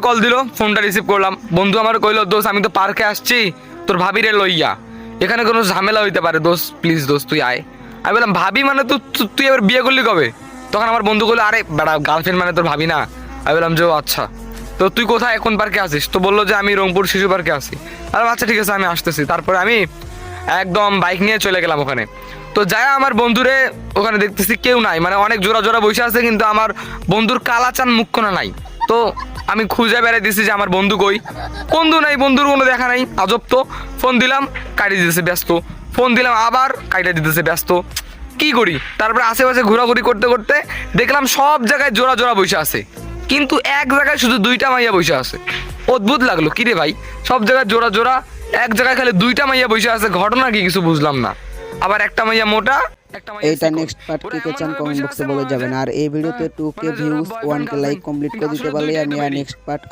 Call দিল, ফোনটা receive করলাম। বন্ধু আমার কইলো, দোস্ত আমি তো পার্কে আসছি তোর ভাবিরে লইয়া, এখানে কোনো ঝামেলা হইতে পারে, দোস্ত প্লিজ দোস্ত তুই আয়। আমি বললাম ভাবি মানে তুই এবার বিয়ে করলি কবে? তখন আমার বন্ধু বললো, আরে বেটা গার্লফ্রেন্ড মানে তোর ভাবি না। আমি বললাম যে আচ্ছা, তো তুই কোথায় কোন পার্কে আসিস? তো বললো যে আমি রংপুর শিশু পার্কে আছি। আর আচ্ছা ঠিক আছে আমি আসতেছি। তারপরে আমি একদম বাইক নিয়ে চলে গেলাম ওখানে। তো যাই আমার বন্ধুরে ওখানে দেখতেছি কেউ নাই, মানে অনেক জোড়া জোড়া বসে আছে, কিন্তু আমার বন্ধুর কালাচান মুখখানা নাই। তো আমি খুঁজে বেড়াইতেছি যে আমার বন্ধু কই, বন্ধু নাই, বন্ধুর কোনো দেখা নাই। আজব তো, ফোন দিলাম কাটি দিতেছে ব্যস্ত, ফোন দিলাম আবার কাইটা দিতেছে ব্যস্ত, কি করি? তারপরে আশেপাশে ঘোরাঘুরি করতে করতে দেখলাম সব জায়গায় জোড়া জোড়া বসে আছে, কিন্তু এক জায়গায় শুধু দুইটা মাইয়া বসে আছে। অদ্ভুত লাগলো, কি রে ভাই, সব জায়গায় জোড়া জোড়া, এক জায়গায় খালি দুইটা মাইয়া বসে আছে, ঘটনা কি কিছু বুঝলাম না। আবার একটা মাইয়া মোটা, একটা মাইয়া এইটা চিকন। নেক্সট পার্ট ওরা কে এমন চান ভাবে কমেন্ট বসে বক্সে আছে বলে মনে হয় যাবেন। যে, আর এই ভিডিওতে হ্যাঁ, 2K মানে যে ওরা views boyfriend 1K like girlfriend, complete কিন্তু করে দিতে আসলে পারলে দুইটাই আমি তো আর বেরি। Next part